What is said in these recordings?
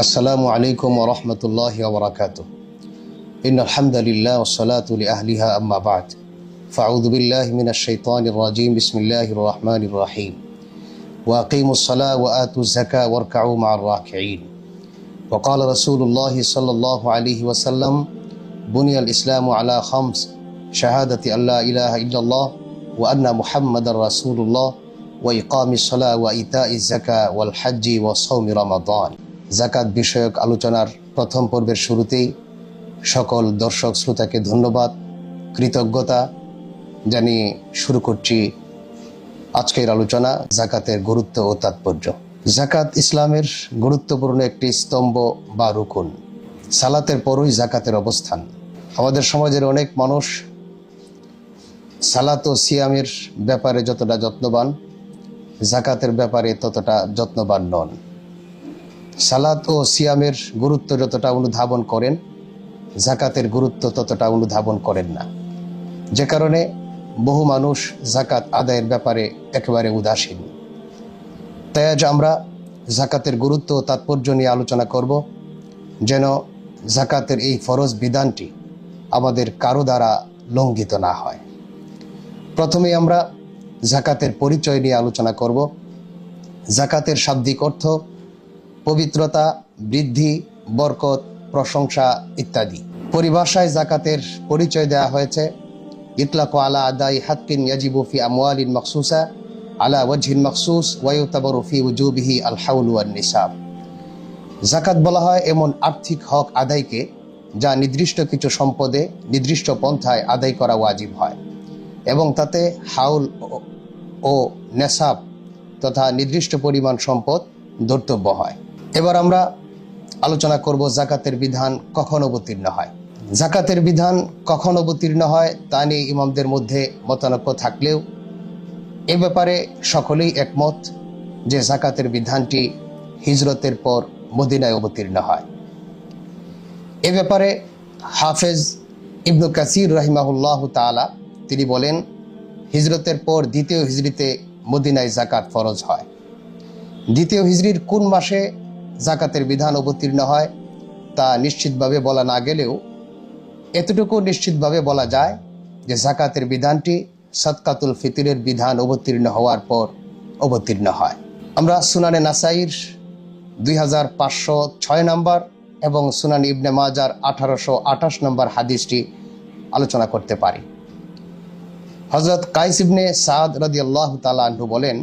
আসসালামু আলাইকুম ওয়া রাহমাতুল্লাহি ওয়া বারাকাতুহু। ইন্নাল হামদালিল্লাহি ওয়াস সালাতু লিআহলিহা আম্মা বা'দ। ফাআউযু বিল্লাহি মিনাশ শাইতানির রাজীম। বিসমিল্লাহির রাহমানির রাহিম। ওয়া আকিমুস সালাতা ওয়া আতুজ যাকাতা ওয়ারকাউ মা'আর রাকিঈন। ওয়া ক্বালা রাসূলুল্লাহি সাল্লাল্লাহু আলাইহি ওয়াসাল্লাম বুনিয়াল ইসলামু আলা খামস শাহাদাতি আল্লা ইলাহা ইল্লাল্লাহ ওয়া আন্না মুহাম্মাদার রাসূলুল্লাহ ওয়া ইকামিস সালাতি ওয়া ইতাইজ যাকাত ওয়াল হজ্জি ওয়া সাওমি রমাদান। জাকাত বিষয়ক আলোচনার প্রথম পর্বের শুরুতেই সকল দর্শক শ্রোতাকে ধন্যবাদ, কৃতজ্ঞতা জানিয়ে শুরু করছি আজকের আলোচনা, জাকাতের গুরুত্ব ও তাৎপর্য। জাকাত ইসলামের গুরুত্বপূর্ণ একটি স্তম্ভ বা রুকুন। সালাতের পরই জাকাতের অবস্থান। আমাদের সমাজের অনেক মানুষ সালাত ও সিয়ামের ব্যাপারে যতটা যত্নবান, জাকাতের ব্যাপারে ততটা যত্নবান নন। সালাত ও সিয়ামের গুরুত্ব যতটা অনুধাবন করেন, জাকাতের গুরুত্ব ততটা অনুধাবন করেন না, যে কারণে বহু মানুষ জাকাত আদায়ের ব্যাপারে একেবারে উদাসীন। তাই আজ আমরা জাকাতের গুরুত্ব ও তাৎপর্য নিয়ে আলোচনা করব, যেন জাকাতের এই ফরজ বিধানটি আমাদের কারো দ্বারা লঙ্ঘিত না হয়। প্রথমে আমরা জাকাতের পরিচয় নিয়ে আলোচনা করব। জাকাতের শাব্দিক অর্থ পবিত্রতা, বৃদ্ধি, বরকত, প্রশংসা ইত্যাদি। পরিভাষায় জাকাতের পরিচয় দেওয়া হয়েছে ইতলাকু আলা আদাই হাক্কিন ইয়াজিবু ফি আমওয়ালিন মাখসুসা আলা ওয়াজহিন মাখসুস ওয়া ইউতাবারু ফি উজুবিহি আল হাউল ওয়ান নিসাব। জাকাত বলা হয় এমন আর্থিক হক আদায়কে যা নির্দিষ্ট কিছু সম্পদে নির্দিষ্ট পন্থায় আদায় করা ওয়াজিব হয় এবং তাতে হাউল ও নেসাব তথা নির্দিষ্ট পরিমাণ সম্পদ ধর্তব্য হয়। এবার আমরা আলোচনা করব জাকাতের বিধান কখন অবতীর্ণ হয়। জাকাতের বিধান কখন অবতীর্ণ হয় তা নিয়ে ইমামদের মধ্যে মতানৈক্য থাকলেও এ ব্যাপারে সকলেই একমত যে জাকাতের বিধানটি হিজরতের পর মদিনায় অবতীর্ণ হয়। এ ব্যাপারে হাফেজ ইবনে কাসির রাহিমাহুল্লাহ তাআলা তিনি বলেন, হিজরতের পর দ্বিতীয় হিজরিতে মদিনায় জাকাত ফরজ হয়। দ্বিতীয় হিজরির কোন মাসে জাকাতের বিধান অবতীর্ণ হয় তা নিশ্চিতভাবে বলা না গেলেও এতটুকু নিশ্চিতভাবে বলা যায় যে জাকাতের বিধানটি সাদকাতুল ফিতরের বিধান অবতীর্ণ হওয়ার পর অবতীর্ণ হয়। আমরা সুনানে নাসাইর 2506 নম্বর এবং সুনান ইবনে মাজার 1828 নম্বর হাদিসটি আলোচনা করতে পারি। হযরত কাইস ইবনে সাদ রাদিয়াল্লাহু তাআলা আনহু বলেন,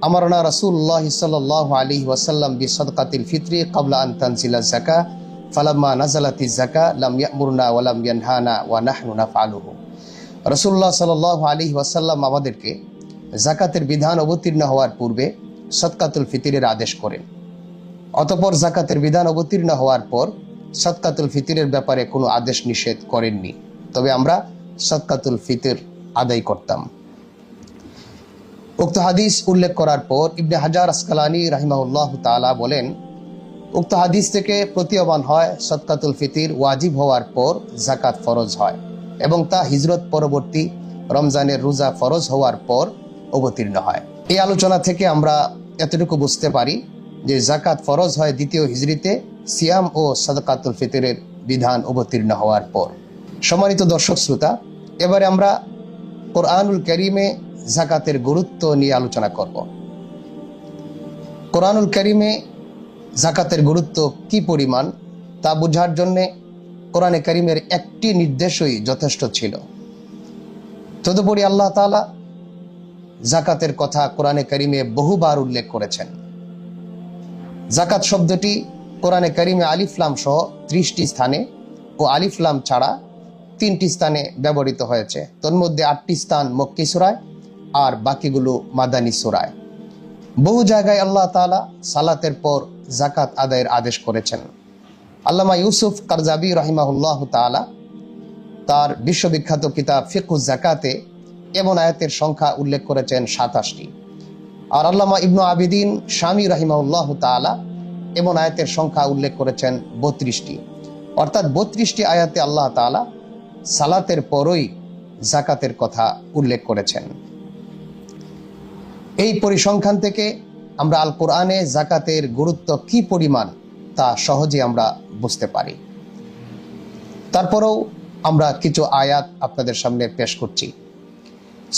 আমারনা রাসূলুল্লাহ সাল্লাল্লাহু আলাইহি ওয়াসাল্লাম বিসাদকাতিল ফিতরি ক্বাবলা আন তানজিলা যাকাহ ফালাম্মা নাযালাতিজ যাকাহ লাম ইয়ামুরনা ওয়া লাম ইয়ানহানা ওয়া নাহনু নাফআলুহু। রাসূলুল্লাহ সাল্লাল্লাহু আলাইহি ওয়াসাল্লাম আমাদেরকে যাকাতের বিধান অবতীর্ণ হওয়ার পূর্বে সাদকাতুল ফিতরের আদেশ করেন। অতঃপর যাকাতের বিধান অবতীর্ণ হওয়ার পর সাদকাতুল ফিতরের ব্যাপারে কোনো আদেশ নিষেধ করেননি, তবে আমরা সাদকাতুল ফিতর আদায় করতাম। উক্ত হাদিস উল্লেখ করার পর ইবনে হাজার আসকালানি রাহিমাহুল্লাহ তাআলা বলেন, উক্ত হাদিস থেকে প্রতীয়মান হয় সাদকাতুল ফিতর ওয়াজিব হওয়ার পর জাকাত ফরজ হয় এবং তা হিজরত পরবর্তী রমজানের রোজা ফরজ হওয়ার পর অবতীর্ণ হয়। এই আলোচনা থেকে আমরা এতটুকু বুঝতে পারি যে জাকাত ফরজ হয় দ্বিতীয় হিজরিতে সিয়াম ও সাদকাতুল ফিতরের বিধান অবতীর্ণ হওয়ার পর। সম্মানিত দর্শক শ্রোতা, এবারে আমরা কোরআনুল কারীমে জাকাতের গুরুত্ব নিয়ে আলোচনা করব। কোরআনুল কারীমে জাকাতের গুরুত্ব কি পরিমাণ তা বোঝার জন্য কোরআনে কারীমের একটি নির্দেশই যথেষ্ট ছিল। তদুপরি আল্লাহ তাআলা জাকাতের কথা কোরআনে কারীমে বহুবার উল্লেখ করেছেন। জাকাত শব্দটি কোরআনে কারীমে আলিফ লাম সহ 30টি স্থানে ও আলিফ লাম ছাড়া 3টি স্থানে ব্যবহৃত হয়েছে। তন্মধ্যে 8টি স্থান মক্কি সূরায় আর বাকিগুলো মাদানী সূরায়। বহু জায়গায় আল্লাহ তাআলা সালাতের পর জাকাত আদায়ের আদেশ করেছেন। আল্লামা ইউসুফ কারজাবী রাহিমাহুল্লাহ তাআলা তার বিশ্ববিখ্যাত কিতাব ফিকহুজ যাকাতে এমন আয়াতের সংখ্যা উল্লেখ করেছেন 27টি, আর আল্লামা ইবনু আবিদিন শামী রাহিমাহুল্লাহ তাআলা এমন আয়াতের সংখ্যা উল্লেখ করেছেন 32টি। অর্থাৎ 32টি আয়াতে আল্লাহ তাআলা সালাতের পরই জাকাতের কথা উল্লেখ করেছেন। এই পরিসংখ্যান থেকে আমরা আল কোরআনে জাকাতের গুরুত্ব কি পরিমাণ তা সহজে আমরা বুঝতে পারি। তারপরেও আমরা কিছু আয়াত আপনাদের সামনে পেশ করছি।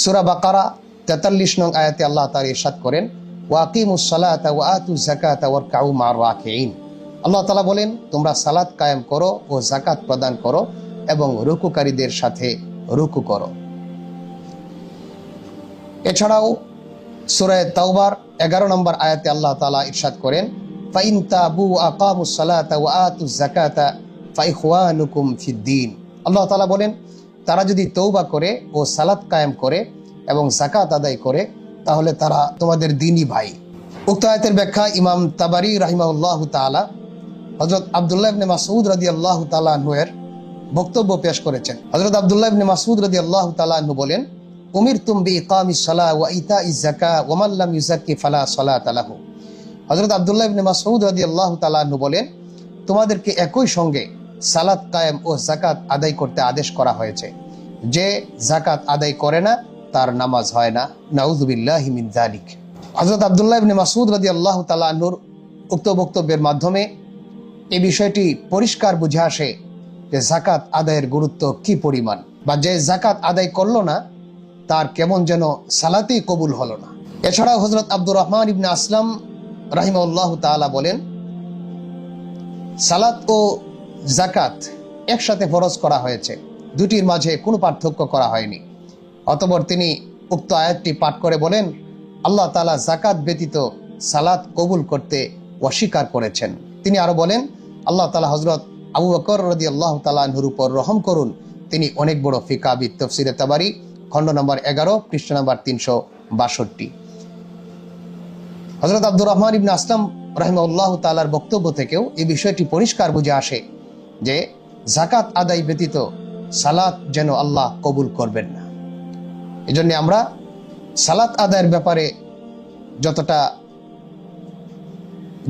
সূরা বাকারা 43 নং আয়াতে আল্লাহ তাআলা ইরশাদ করেন, ওয়াকিমুস সালাতা ওয়া আতুজ যাকাতা ওয়ারকাউ মা'আর রাকিঈন। আল্লাহ তাআলা বলেন, তোমরা সালাত কায়েম করো ও যাকাত প্রদান করো এবং রুকুকারীদের সাথে রুকু করো। এছাড়াও সূরা তাওবার 11 নম্বর আয়াতে আল্লাহ তাআলা ইরশাদ করেন, ফাইন তাবু ওয়া আকামুস সালাতা ওয়া আতুজ যাকাতা ফাইখওয়ানুকুম ফিদ্দীন। আল্লাহ তাআলা বলেন, তারা যদি তওবা করে ও সালাত কায়েম করে এবং যাকাত আদায় করে তাহলে তারা তোমাদের দ্বীনি ভাই। উক্ত আয়াতের ব্যাখ্যা ইমাম তাবারি রাহিমাহুল্লাহ তাআলা হযরত আব্দুল্লাহ ইবনে মাসউদ রাদিয়াল্লাহু তাআলা আনহু এর বক্তব্য পেশ করেছেন। হযরত আব্দুল্লাহ ইবনে মাসউদ রাদিয়াল্লাহু তাআলা আনহু বলেন, উমিরতুম বিইকামিস সালাহ ওয়া ইতাইজ যাকাত ওয়া মান লাম ইউযাক্কি ফালা সালাতা লাহু। হযরত আব্দুল্লাহ ইবনে মাসউদ রাদিয়াল্লাহু তাআলা আনহু বলেন, তোমাদেরকে একই সঙ্গে সালাত কায়েম ও যাকাত আদায় করতে আদেশ করা হয়েছে। যে যাকাত আদায় করে না তার নামাজ হয় না। নাউযুবিল্লাহি মিন যালিক। হযরত আব্দুল্লাহ ইবনে মাসউদ রাদিয়াল্লাহু তাআলা আনহুর উক্ত বক্তব্যের মাধ্যমে এই বিষয়টি পরিষ্কার বুঝে আসে যে যাকাত আদায়ের গুরুত্ব কি পরিমাণ, বা যে যাকাত আদায় করলো না তার কেমন যেন সালাতেই কবুল হলো না। এছাড়াও হযরত আব্দুর রহমান ইবনে আসলাম রাহিমাহুল্লাহ তাআলা বলেন, সালাত ও যাকাত একসাথে ফরজ করা হয়েছে, দুটির মাঝে কোনো পার্থক্য করা হয়নি। অতঃপর তিনি উক্ত আয়াতটি পাঠ করে বলেন, আল্লাহ তাআলা যাকাত ব্যতীত সালাত কবুল করতে অস্বীকার করেছেন। তিনি আরো বলেন, আল্লাহ তাআলা হযরত আবু বকর রাদিয়াল্লাহু তাআলা আনহুর উপর রহম করুন, তিনি অনেক বড় ফিকাহবিদ। তাফসীরে তাবারি খণ্ড নম্বর 11 পৃষ্ঠা নম্বর 362। হযরত আব্দুর রহমান ইবনে আসলাম রাহিমাহুল্লাহ তাআলার বক্তব্য থেকেও এই বিষয়টি পরিষ্কার বুঝে আসে যে যাকাত আদায় ব্যতীত সালাত যেন আল্লাহ কবুল করবেন না। এজন্য আমরা সালাত আদায়ের ব্যাপারে যতটা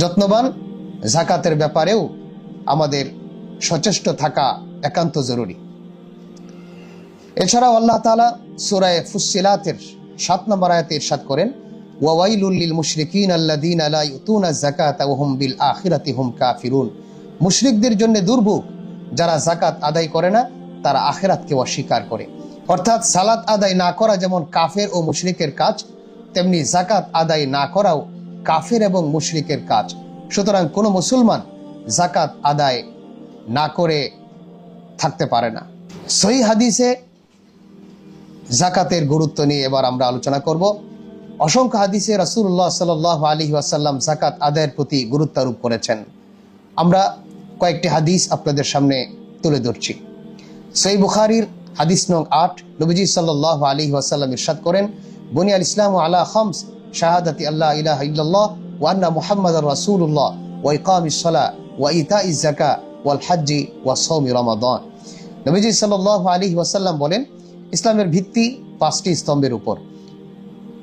যত্নবান, যাকাতের ব্যাপারেও আমাদের সচেষ্ট থাকা একান্ত জরুরি। এছাড়াও আল্লাহ তাআলা সূরা ফুসসিলাতের 7 নম্বর আয়াতে ইরশাদ করেন, ওয়াওয়াইলুল লিল মুশরিকিন আল্লাযীনা লা ইউতুনা যাকাতা ওয়া হুম বিল আখিরাতি হুম কাফিরুন। মুশরিকদের জন্য দুর্ভোগ, যারা যাকাত আদায় করে না, তারা আখিরাতকে অস্বীকার করে। অর্থাৎ সালাত আদায় না করা যেমন কাফের ও মুশরিকের কাজ, তেমনি যাকাত আদায় না করাও কাফের এবং মুশরিকের কাজ। সুতরাং কোনো মুসলমান যাকাত আদায় না করে থাকতে পারে না। সহিহ হাদিসে যাকাতের গুরুত্ব নিয়ে এবার আমরা আলোচনা করব। অসংখ্য হাদিসে রাসূলুল্লাহ সাল্লাল্লাহু আলাইহি ওয়াসাল্লাম যাকাত আদায়ের প্রতি গুরুত্ব আরোপ করেছেন। আমরা কয়েকটি হাদিস আপনাদের সামনে তুলে ধরছি। সহিহ বুখারীর হাদিস নং 8, নবীজি সাল্লাল্লাহু আলাইহি ওয়াসাল্লাম ইরশাদ করেন, বুনিয়াল ইসলামু আলা খামস, শাহাদাতি আল্লা ইলাহা ইল্লাল্লাহ ওয়া আন্না মুহাম্মাদার রাসূলুল্লাহ ওয়া ইকামিস সালাহ ওয়া ইতাইজ যাকাত ওয়াল হজ্জি ওয়া সাওমি রমাদান। নবীজি সাল্লাল্লাহু আলাইহি ওয়াসাল্লাম বলেন, ইসলামের ভিত্তি 5টি স্তম্ভের উপর।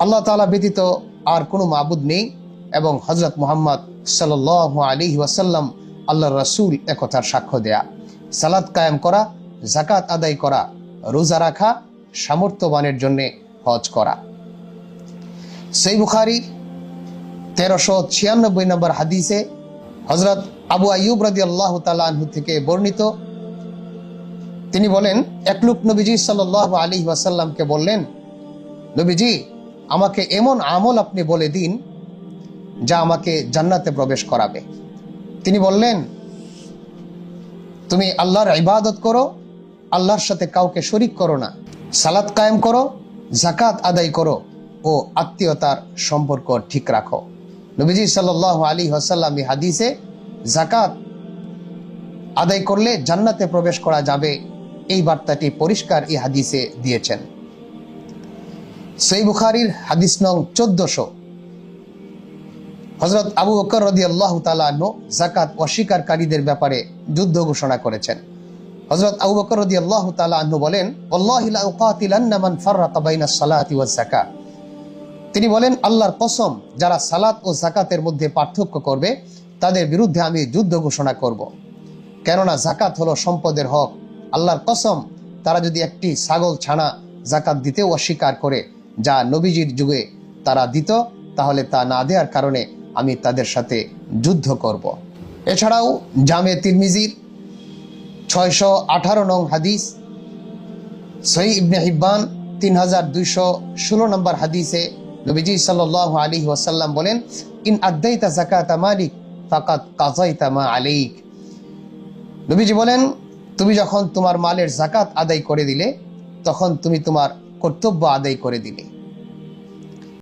আল্লাহ তাআলা ব্যতীত আর কোনো মাবুদ নেই এবং হযরত মুহাম্মদ সাল্লাল্লাহু আলাইহি ওয়াসাল্লাম আল্লাহর রাসূল একথার সাক্ষ্য দেয়া। সালাত কায়েম করা, যাকাত আদায় করা, রোজা রাখা, সামর্থ্যবানের জন্য হজ করা। সহিহ বুখারী 1396 নম্বর হাদিসে হযরত আবু আইয়ুব রাদিয়াল্লাহু তাআলা আনহু থেকে বর্ণিত, তিনি বলেন, এক লোক নবীজি সাল্লাল্লাহু আলাইহি ওয়াসাল্লামকে বললেন, নবীজি, আমাকে এমন আমল আপনি বলে দিন যা আমাকে জান্নাতে প্রবেশ করাবে। তিনি বললেন, তুমি আল্লাহর ইবাদত করো, আল্লাহর সাথে কাউকে শরীক করো না, সালাত কায়েম করো, যাকাত আদায় করো ও আত্মীয়তার সম্পর্ক ঠিক রাখো। নবীজি সাল্লাল্লাহু আলাইহি ওয়াসাল্লাম এই হাদিসে যাকাত আদায় করলে জান্নাতে প্রবেশ করা যাবে এই বার্তাটি পরিষ্কার এই হাদিসে দিয়েছেন। সহিহ বুখারীর হাদিস নং 1400, হযরত আবু বকর রাদিয়াল্লাহু তাআলা আনহু যাকাত অস্বীকারীদের ব্যাপারে যুদ্ধ ঘোষণা করেছেন। হযরত আবু বকর রাদিয়াল্লাহু তাআলা আনহু বলেন, ওয়াল্লাহি লা উকাতিলান্না মান ফাররাকা বাইনাস সালাতি ওয়াজ যাকাত। তিনি বলেন, আল্লাহর কসম, যারা সালাত ও যাকাতের মধ্যে পার্থক্য করবে তাদের বিরুদ্ধে আমি যুদ্ধ ঘোষণা করব। কেননা যাকাত হলো সম্পদের হক। আল্লাহর কসম, তারা যদি একটি ছাগল ছানা যাকাত দিতেও অস্বীকার করে, যা নবীজির যুগে তারা দিত, তাহলে তা না দেওয়ার কারণে আমি তাদের সাথে যুদ্ধ করব। এছাড়াও জামে তিরমিজির 618 নং হাদিস, সহিহ ইবনে হিব্বান 3216 নম্বর হাদিসে নবীজি সাল্লাল্লাহু আলাইহি ওয়াসাল্লাম বলেন, ইন আদাইতা যাকাতা মালিক ফাকাদ কাযাইতা মা আলাইক। নবীজি বলেন, তুমি যখন তোমার মালের যাকাত আদায় করে দিলে তখন তুমি তোমার কর্তব্য আদায় করে দিলে।